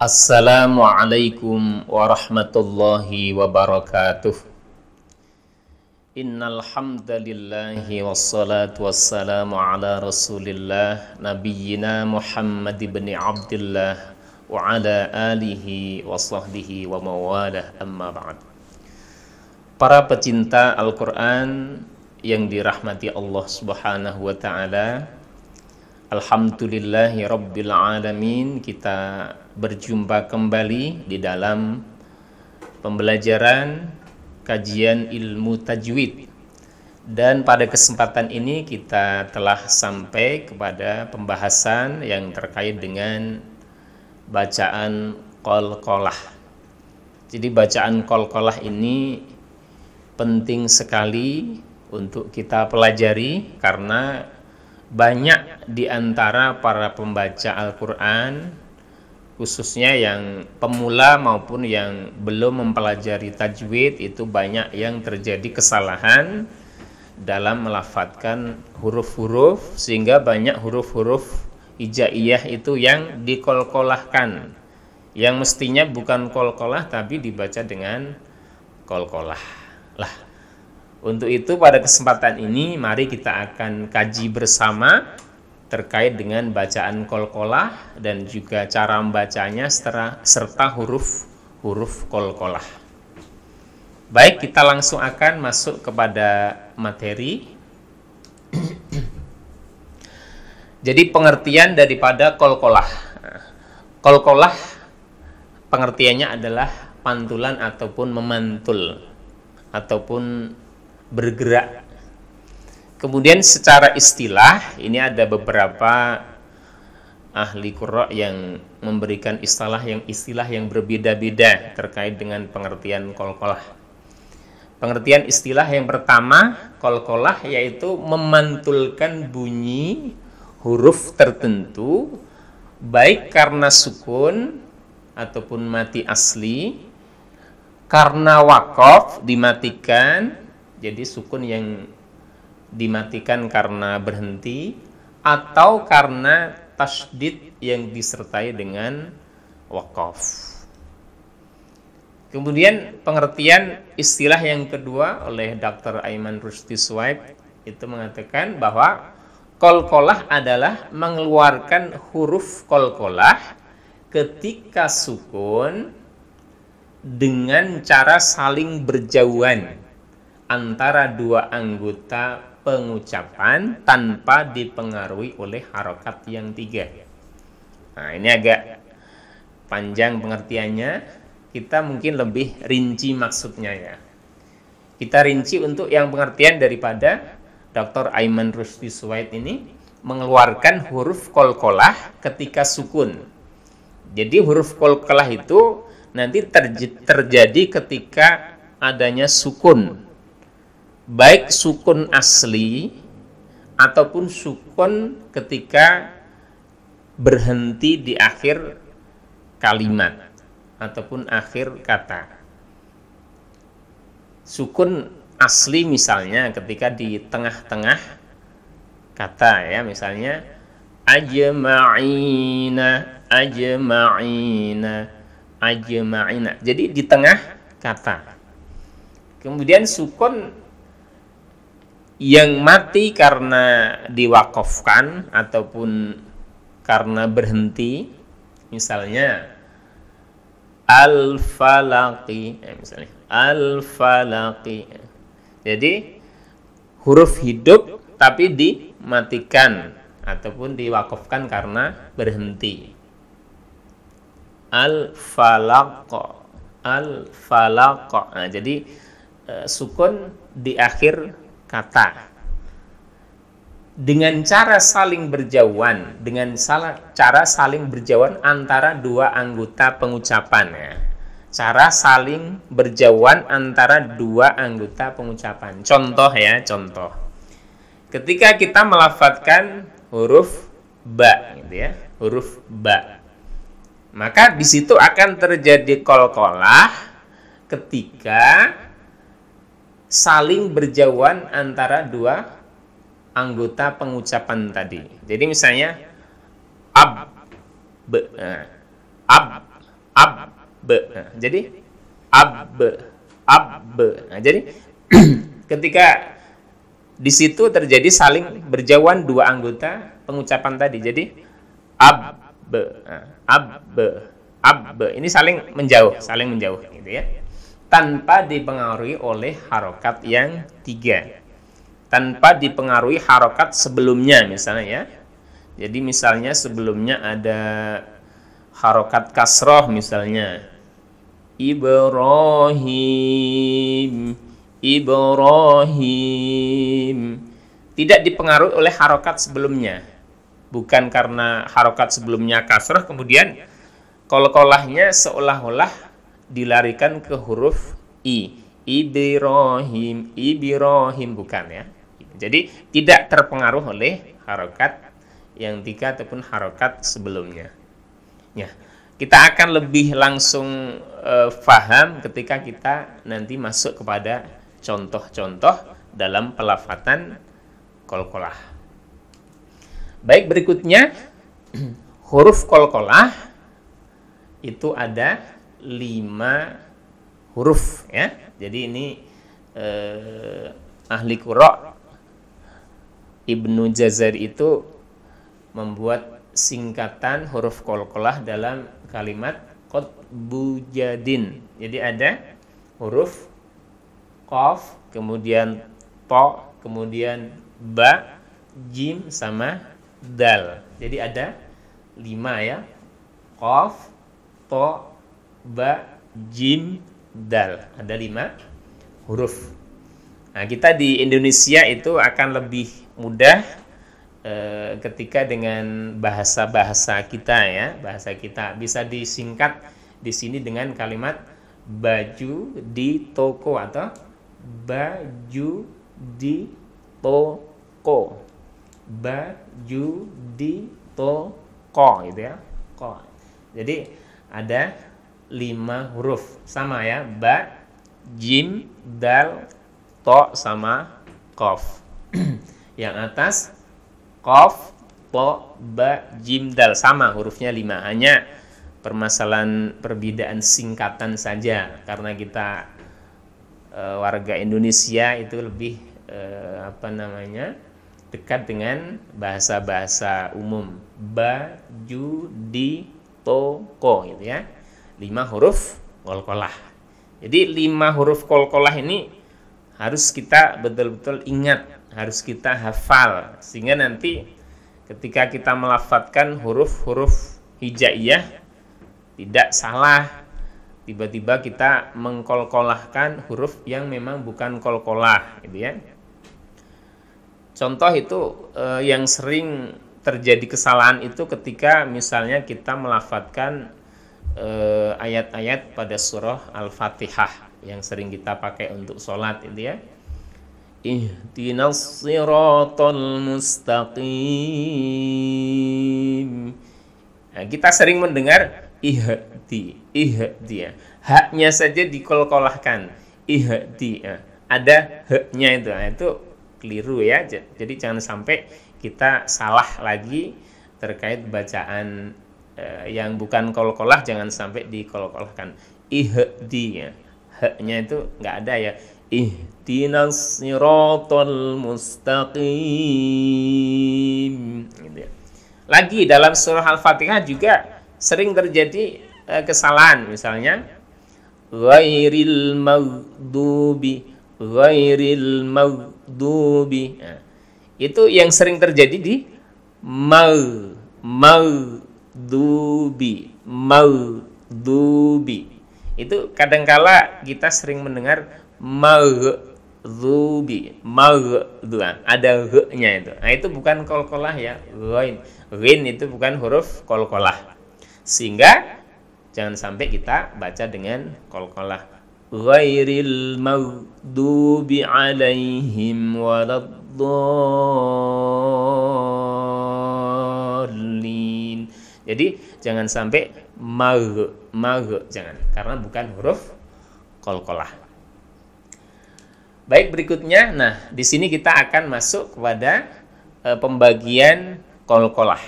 Assalamualaikum warahmatullahi wabarakatuh. Innal hamdalillahi wassalatu wassalamu ala Rasulillah nabiyyina Muhammad ibn Abdullah wa ala alihi wa sahbihi wa mawalah, amma ba'd. Para pecinta Al-Qur'an yang dirahmati Allah Subhanahu wa taala, alhamdulillahi rabbil alamin, kita berjumpa kembali di dalam pembelajaran kajian ilmu tajwid. Dan pada kesempatan ini kita telah sampai kepada pembahasan yang terkait dengan bacaan qalqalah. Jadi bacaan qalqalah ini penting sekali untuk kita pelajari karena banyak di antara para pembaca Al-Qur'an, khususnya yang pemula maupun yang belum mempelajari tajwid, itu banyak yang terjadi kesalahan dalam melafadzkan huruf-huruf, sehingga banyak huruf-huruf hijaiyah itu yang dikolkolahkan, yang mestinya bukan kolkolah tapi dibaca dengan kolkolah. Lah, untuk itu pada kesempatan ini mari kita akan kaji bersama terkait dengan bacaan qalqalah dan juga cara membacanya serta huruf-huruf qalqalah. Baik, kita langsung akan masuk kepada materi. Jadi pengertian daripada qalqalah. Qalqalah pengertiannya adalah pantulan ataupun memantul ataupun bergerak. Kemudian secara istilah, ini ada beberapa ahli qurra yang memberikan istilah yang berbeda-beda terkait dengan pengertian qalqalah. Pengertian istilah yang pertama, qalqalah yaitu memantulkan bunyi huruf tertentu baik karena sukun ataupun mati asli, karena waqaf dimatikan, jadi sukun yang dimatikan karena berhenti, atau karena tasydid yang disertai dengan waqaf. Kemudian pengertian istilah yang kedua oleh Dr. Aiman Rushdie Shuaib itu mengatakan bahwa qalqalah adalah mengeluarkan huruf qalqalah ketika sukun dengan cara saling berjauhan antara dua anggota pengucapan tanpa dipengaruhi oleh harokat yang tiga. Nah, ini agak panjang pengertiannya. Kita mungkin lebih rinci maksudnya ya. Kita rinci untuk yang pengertian daripada Dr. Aiman Rushdie Shuaib ini mengeluarkan huruf qalqalah ketika sukun. Jadi huruf qalqalah itu nanti terjadi ketika adanya sukun, baik sukun asli ataupun sukun ketika berhenti di akhir kalimat ataupun akhir kata. Sukun asli misalnya ketika di tengah-tengah kata ya, misalnya ajma'ina, jadi di tengah kata. Kemudian sukun yang mati karena diwakafkan ataupun karena berhenti, misalnya al-falaqi, misalnya al-falaqi. Jadi huruf hidup tapi dimatikan ataupun diwakafkan karena berhenti. Al-falaq, al-falaq. Nah, jadi sukun di akhir kata dengan cara saling berjauhan, cara saling berjauhan antara dua anggota pengucapan ya. Cara saling berjauhan antara dua anggota pengucapan. Contoh ya, contoh. Ketika kita melafadzkan huruf ba gitu ya, huruf ba. Maka di situ akan terjadi qalqalah ketika saling berjauhan antara dua anggota pengucapan tadi. Jadi misalnya ab, Nah, jadi ab, ab. Nah, jadi ketika di situ terjadi saling berjauhan dua anggota pengucapan tadi. Jadi ab, ab. Ini saling menjauh gitu ya. Tanpa dipengaruhi oleh harokat yang tiga. Tanpa dipengaruhi harokat sebelumnya misalnya ya. Jadi misalnya sebelumnya ada harokat kasroh misalnya. Ibrahim. Tidak dipengaruhi oleh harokat sebelumnya. Bukan karena harokat sebelumnya kasroh kemudian qalqalahnya seolah-olah dilarikan ke huruf i. Ibrahim, bukan ya. Jadi tidak terpengaruh oleh harokat yang tiga ataupun harokat sebelumnya. Ya, kita akan lebih langsung paham ketika kita nanti masuk kepada contoh-contoh dalam pelafatan qalqalah. Baik, berikutnya huruf qalqalah itu ada 5 huruf ya. Jadi ini ahli qura Ibnu Jazari itu membuat singkatan huruf qalqalah dalam kalimat qutbujadin. Jadi ada huruf qaf, kemudian to, kemudian ba, jim sama dal. Jadi ada 5 ya. Qaf, to, ba, jim, dal. Ada 5 huruf. Nah, kita di Indonesia itu akan lebih mudah ketika dengan bahasa-bahasa kita ya. Bahasa kita bisa disingkat di sini dengan kalimat baju di toko atau baju di toko. Baju di toko gitu ya. Ko. Jadi ada 5 huruf sama ya, ba, jim, dal, to sama qaf. Yang atas qaf, to, ba, jim, dal sama hurufnya 5. Hanya permasalahan perbedaan singkatan saja karena kita warga Indonesia itu lebih dekat dengan bahasa-bahasa umum. Baju di toko gitu ya. 5 huruf qalqalah. Jadi 5 huruf qalqalah ini harus kita betul-betul ingat, harus kita hafal sehingga nanti ketika kita melafadzkan huruf-huruf hijaiyah tidak salah. Tiba-tiba kita mengqalqalahkan huruf yang memang bukan qalqalah gitu ya. Contoh itu yang sering terjadi kesalahan itu ketika misalnya kita melafadzkan ayat-ayat pada surah Al-Fatihah yang sering kita pakai untuk sholat itu ya. Ihdinas siratal mustaqim. Nah, kita sering mendengar ihdi ya. Haknya saja dikolkolahkan. Ihdi. Ada haknya itu. Nah, itu keliru ya. Jadi jangan sampai kita salah lagi terkait bacaan yang bukan kolkolah, jangan sampai dikolkolahkan. Ihdi ya. Haknya itu nggak ada ya. Ihdinas siratal mustaqim gitu ya. Lagi dalam surah Al-Fatihah juga sering terjadi kesalahan, misalnya ghairil maghdubi. Nah, itu yang sering terjadi di maghdubi. Itu kadangkala kita sering mendengar maghdubi, ada h-nya itu. Nah, itu bukan qalqalah ya, ghain itu bukan huruf qalqalah. Sehingga jangan sampai kita baca dengan qalqalah. Ghairil maghdubi alaihim waladdallin. Jadi jangan sampai jangan, karena bukan huruf qalqalah. Baik, berikutnya, nah di sini kita akan masuk kepada pembagian qalqalah.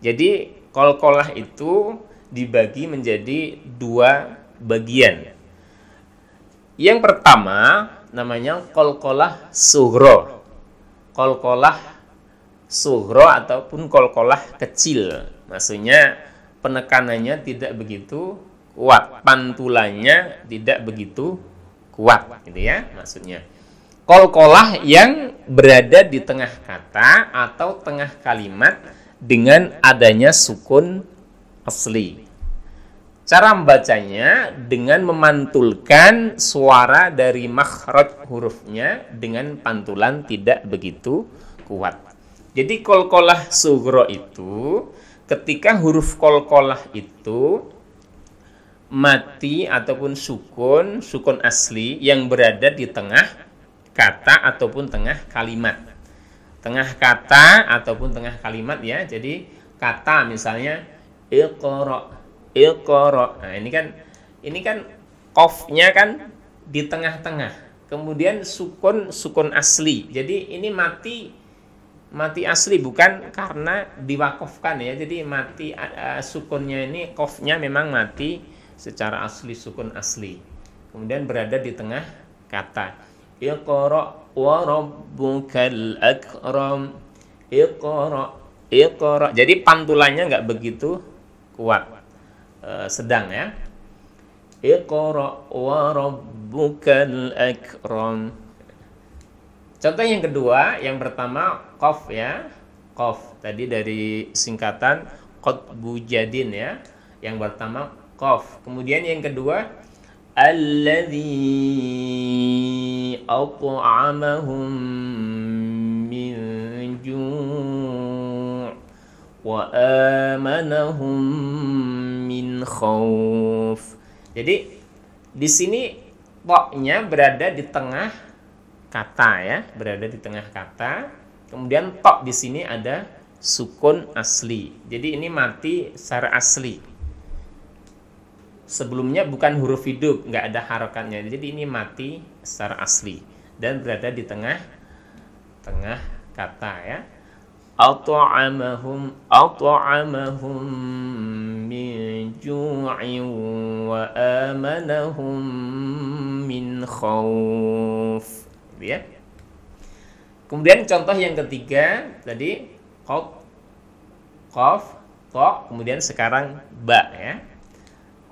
Jadi qalqalah itu dibagi menjadi dua bagian. Yang pertama namanya qalqalah sughra. Qalqalah sughra ataupun qalqalah kecil. Maksudnya penekanannya tidak begitu kuat, pantulannya tidak begitu kuat, gitu ya maksudnya. Qalqalah yang berada di tengah kata atau tengah kalimat dengan adanya sukun asli. Cara membacanya dengan memantulkan suara dari makhraj hurufnya dengan pantulan tidak begitu kuat. Jadi qalqalah sughra itu ketika huruf qalqalah itu mati ataupun sukun asli yang berada di tengah kata ataupun tengah kalimat. Tengah kata ataupun tengah kalimat ya. Jadi kata misalnya iqra. Nah, ini kan qafnya kan di tengah-tengah. Kemudian sukun asli. Jadi ini mati asli, bukan karena diwakafkan ya. Jadi mati sukunnya ini qafnya memang mati secara asli, sukun asli. Kemudian berada di tengah kata. Iqra wa rabbukal akram. Iqra. Jadi pantulannya nggak begitu kuat. Sedang ya. Iqra wa rabbukal akram. Contoh yang kedua, yang pertama qaf ya. Qaf tadi dari singkatan qatbu jadin ya. Yang pertama qaf. Kemudian yang kedua alladzi at'amahum min ju' wa amanahum min khauf. Jadi di sini ta-nya berada di tengah kata ya, berada di tengah kata. Kemudian ta di sini ada sukun asli. Jadi ini mati secara asli. Sebelumnya bukan huruf hidup, nggak ada harakatnya. Jadi ini mati secara asli dan berada di tengah kata ya. At'amahum min ju'in wa amanahum min khauf. Ya. Kemudian contoh yang ketiga tadi qaf, ta, kemudian sekarang ba ya.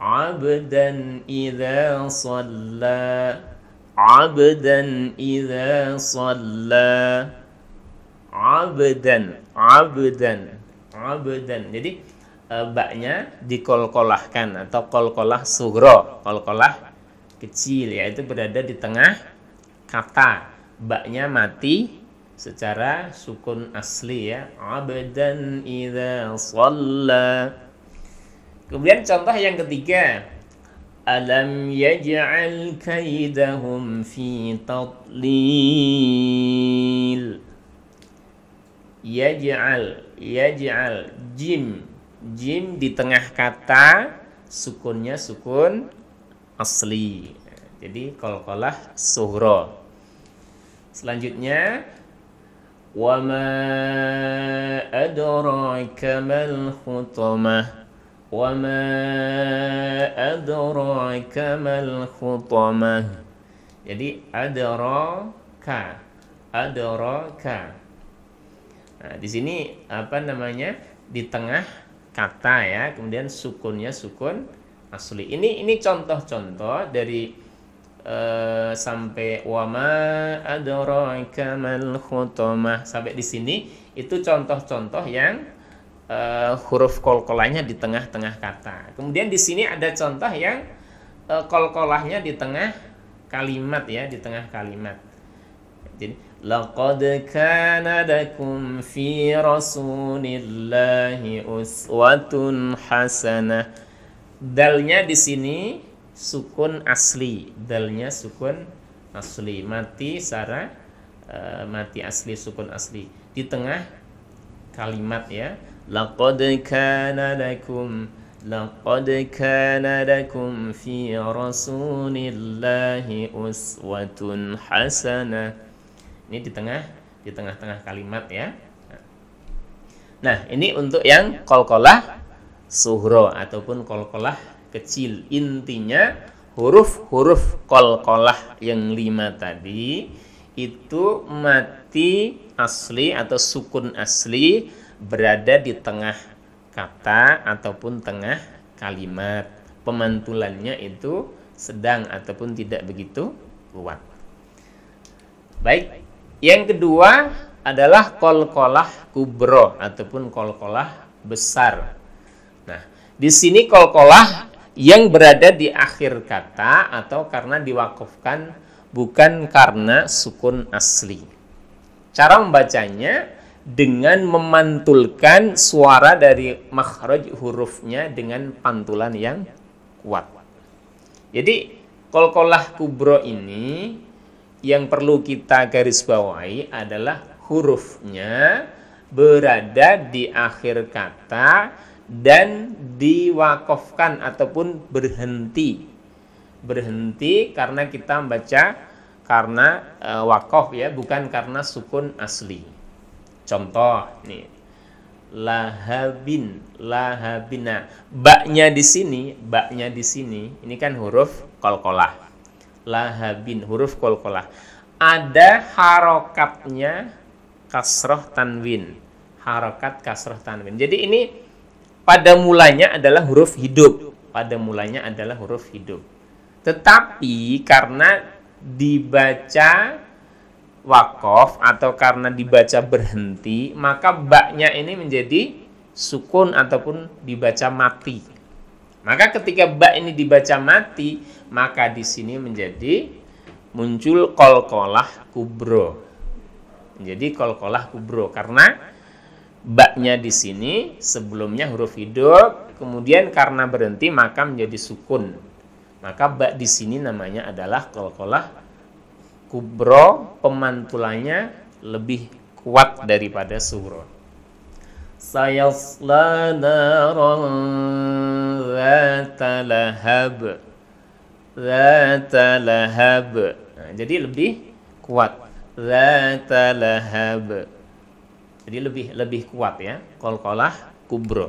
Abdan idza shalla. Abdan idza shalla. Abdan. Jadi ba-nya dikolkolahkan atau qalqalah sughra, qalqalah kecil, yaitu berada di tengah kata. Ba-nya mati secara sukun asli ya. Abdan idza shalla. Kemudian contoh yang ketiga, alam yaj'al kaidahum fi tadlil. Yaj'al jim di tengah kata, sukunnya sukun asli. Jadi qalqalah sughra. Selanjutnya wa ma adraka mal khutamah. Wa ma adraka mal khutamah. Jadi adraka. Nah, di sini apa namanya? Di tengah kata ya, kemudian sukunnya sukun asli. Ini contoh-contoh dari sampai wa ma adraka mal khutamah sampai di sini itu contoh-contoh yang huruf qalqalahnya di tengah-tengah kata. Kemudian di sini ada contoh yang qalqalahnya di tengah kalimat ya, di tengah kalimat. Jadi laqad kana lakum fi rasulillahi uswatun hasanah. Dalnya di sini sukun asli. Dalnya sukun asli. Mati secara mati asli, sukun asli. Di tengah kalimat ya. Laqad kana lakum fi rasulillahi uswatun hasanah. Ini di tengah-tengah kalimat ya. Nah, ini untuk yang qalqalah sughra ataupun qalqalah kecil. Intinya huruf-huruf qalqalah yang 5 tadi itu mati asli atau sukun asli berada di tengah kata ataupun tengah kalimat. Pemantulannya itu sedang ataupun tidak begitu kuat. Baik, yang kedua adalah qalqalah kubra ataupun qalqalah besar. Nah, di sini qalqalah yang berada di akhir kata atau karena diwakafkan bukan karena sukun asli. Cara membacanya dengan memantulkan suara dari makhraj hurufnya dengan pantulan yang kuat. Jadi qalqalah kubra ini yang perlu kita garis bawahi adalah hurufnya berada di akhir kata dan diwakafkan ataupun berhenti karena kita membaca karena wakaf ya, bukan karena sukun asli. Contoh nih, lahabina, baknya di sini ini kan huruf qalqalah. Lahabin huruf qalqalah, ada harokatnya kasroh tanwin, harokat kasroh tanwin. Jadi ini pada mulanya adalah huruf hidup, tetapi karena dibaca wakaf atau karena dibaca berhenti, maka baknya ini menjadi sukun ataupun dibaca mati. Maka ketika bak ini dibaca mati, maka di sini menjadi muncul qalqalah kubra. Jadi qalqalah kubra karena baknya di sini sebelumnya huruf hidup, kemudian karena berhenti maka menjadi sukun. Maka bak di sini namanya adalah qalqalah kubra, pemantulannya lebih kuat daripada sughra. Sayasla naran zata lahab. Nah, jadi lebih kuat. Zata lahab. Jadi lebih kuat ya, qalqalah kubra.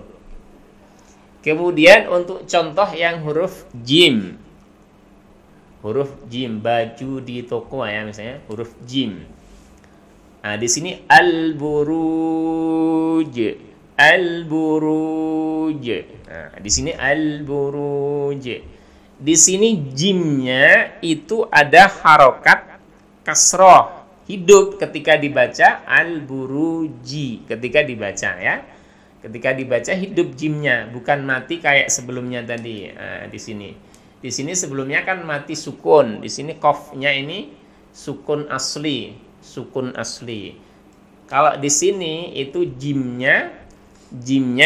Kemudian untuk contoh yang huruf jim. Huruf jim, baju di toko ya misalnya, huruf jim. Nah, di sini al-buruj. Nah, di sini al-buruj. Di sini jimnya itu ada harokat kasroh, hidup ketika dibaca al-buruji, ketika dibaca ya. Ketika dibaca hidup jimnya, bukan mati kayak sebelumnya tadi. Nah, di sini. Di sini sebelumnya kan mati sukun. Di sini qafnya ini sukun asli. Kalau di sini itu jimnya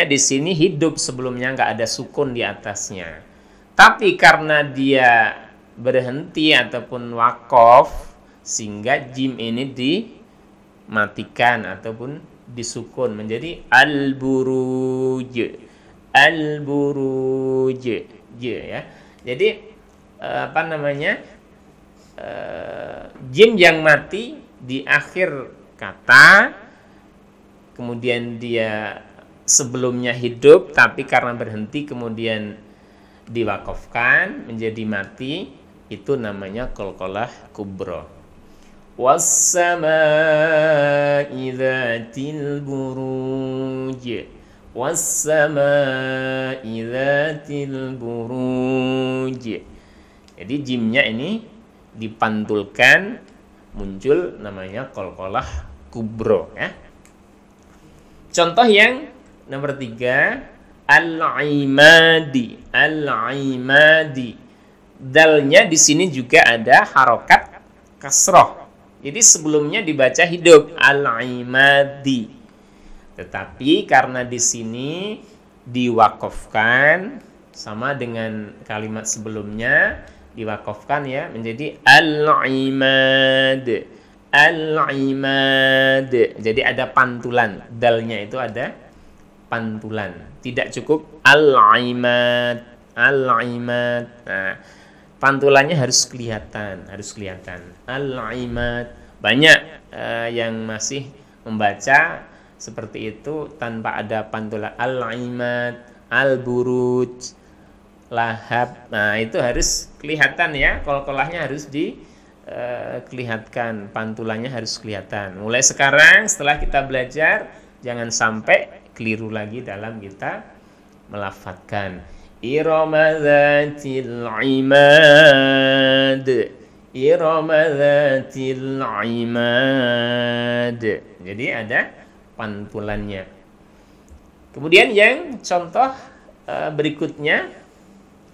di sini hidup, sebelumnya nggak ada sukun di atasnya. Tapi karena dia berhenti ataupun wakaf, sehingga jim ini dimatikan ataupun disukun menjadi al-buruj ya. Jadi jim yang mati di akhir kata, kemudian dia sebelumnya hidup tapi karena berhenti kemudian diwakafkan menjadi mati, itu namanya qalqalah kubra. Was-samaa'i dzatil buruj. Was-samaa'i dzatil buruj. Jadi jimnya ini dipantulkan, muncul namanya qalqalah kubra ya. Contoh yang nomor 3, al-imadi. Dalnya di sini juga ada harokat kasroh. Jadi sebelumnya dibaca hidup al-imadi. Tetapi karena di sini diwakafkan sama dengan kalimat sebelumnya, diwakafkan ya menjadi al-imad. Jadi ada pantulan, dalnya itu ada pantulan. Tidak cukup al-imad. Nah, pantulannya harus kelihatan. Al-imad. Banyak yang masih membaca seperti itu tanpa ada pantulan al-imad. Al-Buruj, Lahab. Nah, itu harus kelihatan ya, qalqalahnya harus kelihatan, pantulannya harus kelihatan. Mulai sekarang setelah kita belajar, jangan sampai keliru lagi dalam kita melafadzkan. Irama dzatil imad, Irama dzatil imad. Jadi ada pantulannya. Kemudian yang contoh berikutnya,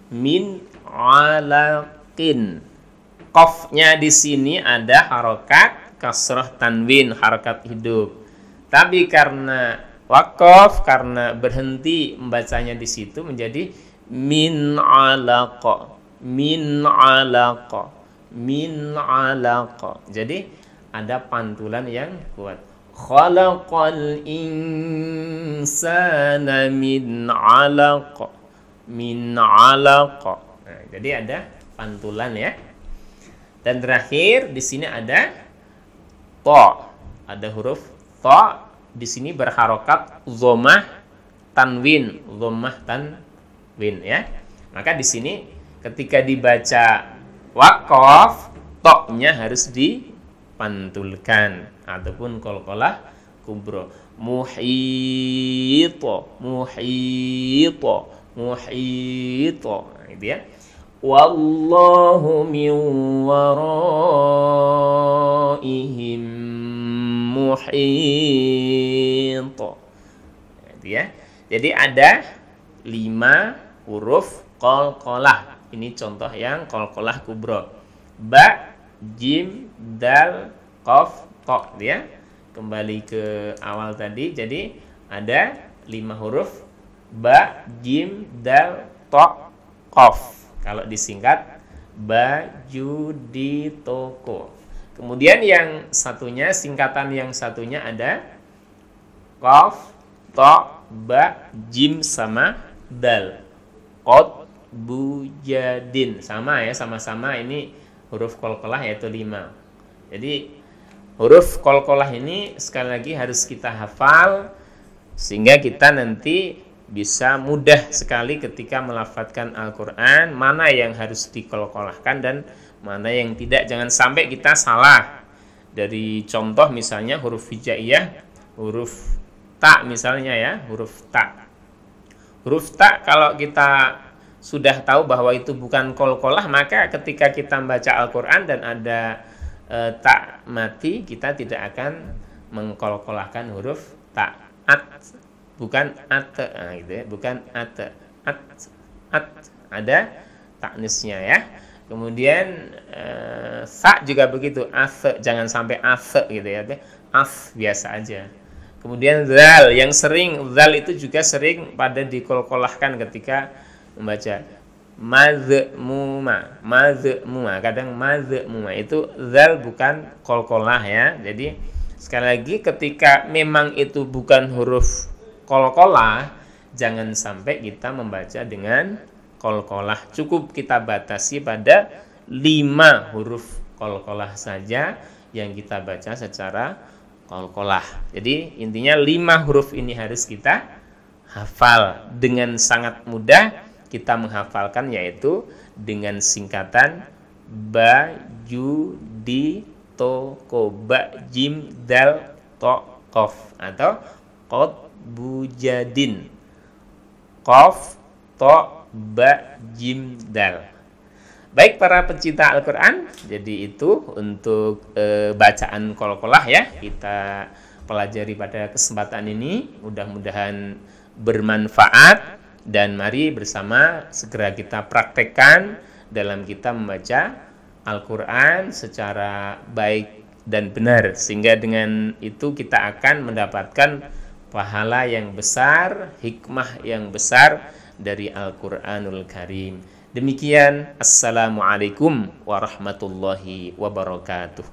min alaqin. Qafnya di sini ada harokat kasrah tanwin, harokat hidup. Tapi karena waqaf, karena berhenti membacanya di situ menjadi min alaqa, min alaqa, min alaqa. Jadi ada pantulan yang kuat. Khalaqal insana min alaqa, min alaqa. Nah, jadi ada pantulan ya. Dan terakhir di sini ada ta, ada huruf ta di sini berharokat dhammah tanwin, dhammah tanwin ya. Maka di sini ketika dibaca waqaf, ta-nya harus dipantulkan ataupun qalqalah kubra. Muhita, muhita, muhita. Nah, itu ya. Wallahu min waraihim muhit. Itu ya. Jadi ada 5 huruf qalqalah. Ini contoh yang qalqalah kubra. Ba, jim, dal, qaf, ta, ya. Kembali ke awal tadi. Jadi ada 5 huruf ba, jim, dal, ta, qaf. Kalau disingkat baju di toko. Kemudian yang satunya, singkatan yang satunya ada qaf, ta, ba, jim sama dal. Qad bujadin. Sama ya, sama-sama ini huruf qalqalah yaitu 5. Jadi huruf qalqalah ini sekali lagi harus kita hafal sehingga kita nanti bisa mudah sekali ketika melafadzkan Al-Quran, mana yang harus dikolkolahkan dan mana yang tidak. Jangan sampai kita salah. Dari contoh misalnya huruf hijaiyah, huruf ta misalnya ya, huruf ta. Huruf ta kalau kita sudah tahu bahwa itu bukan kolkolah, maka ketika kita membaca Al-Quran dan ada ta mati, kita tidak akan mengkolkolahkan huruf ta. Bukan at, nah, gitu ya, bukan at, ada taknisnya ya. Kemudian sa juga begitu, as, jangan sampai as gitu ya, as biasa aja. Kemudian zal, yang sering zal itu juga sering pada dikolkolahkan ketika membaca mazmuma, mazmuma, kadang mazmuma itu zal bukan kolkolah ya. Jadi sekali lagi ketika memang itu bukan huruf qalqalah, jangan sampai kita membaca dengan qalqalah. Cukup kita batasi pada 5 huruf qalqalah saja yang kita baca secara qalqalah. Jadi intinya 5 huruf ini harus kita hafal. Dengan sangat mudah kita menghafalkan, yaitu dengan singkatan baju di toko, ba, jim, dal, to, qaf, atau qad bujadin, qaf, to, ba, jim, dal. Baik para pencinta Al-Quran, jadi itu untuk bacaan qalqalah ya, kita pelajari pada kesempatan ini. Mudah-mudahan bermanfaat, dan mari bersama segera kita praktekkan dalam kita membaca Al-Quran secara baik dan benar, sehingga dengan itu kita akan mendapatkan pahala yang besar, hikmah yang besar dari Al-Quranul Karim. Demikian, Assalamualaikum warahmatullahi wabarakatuh.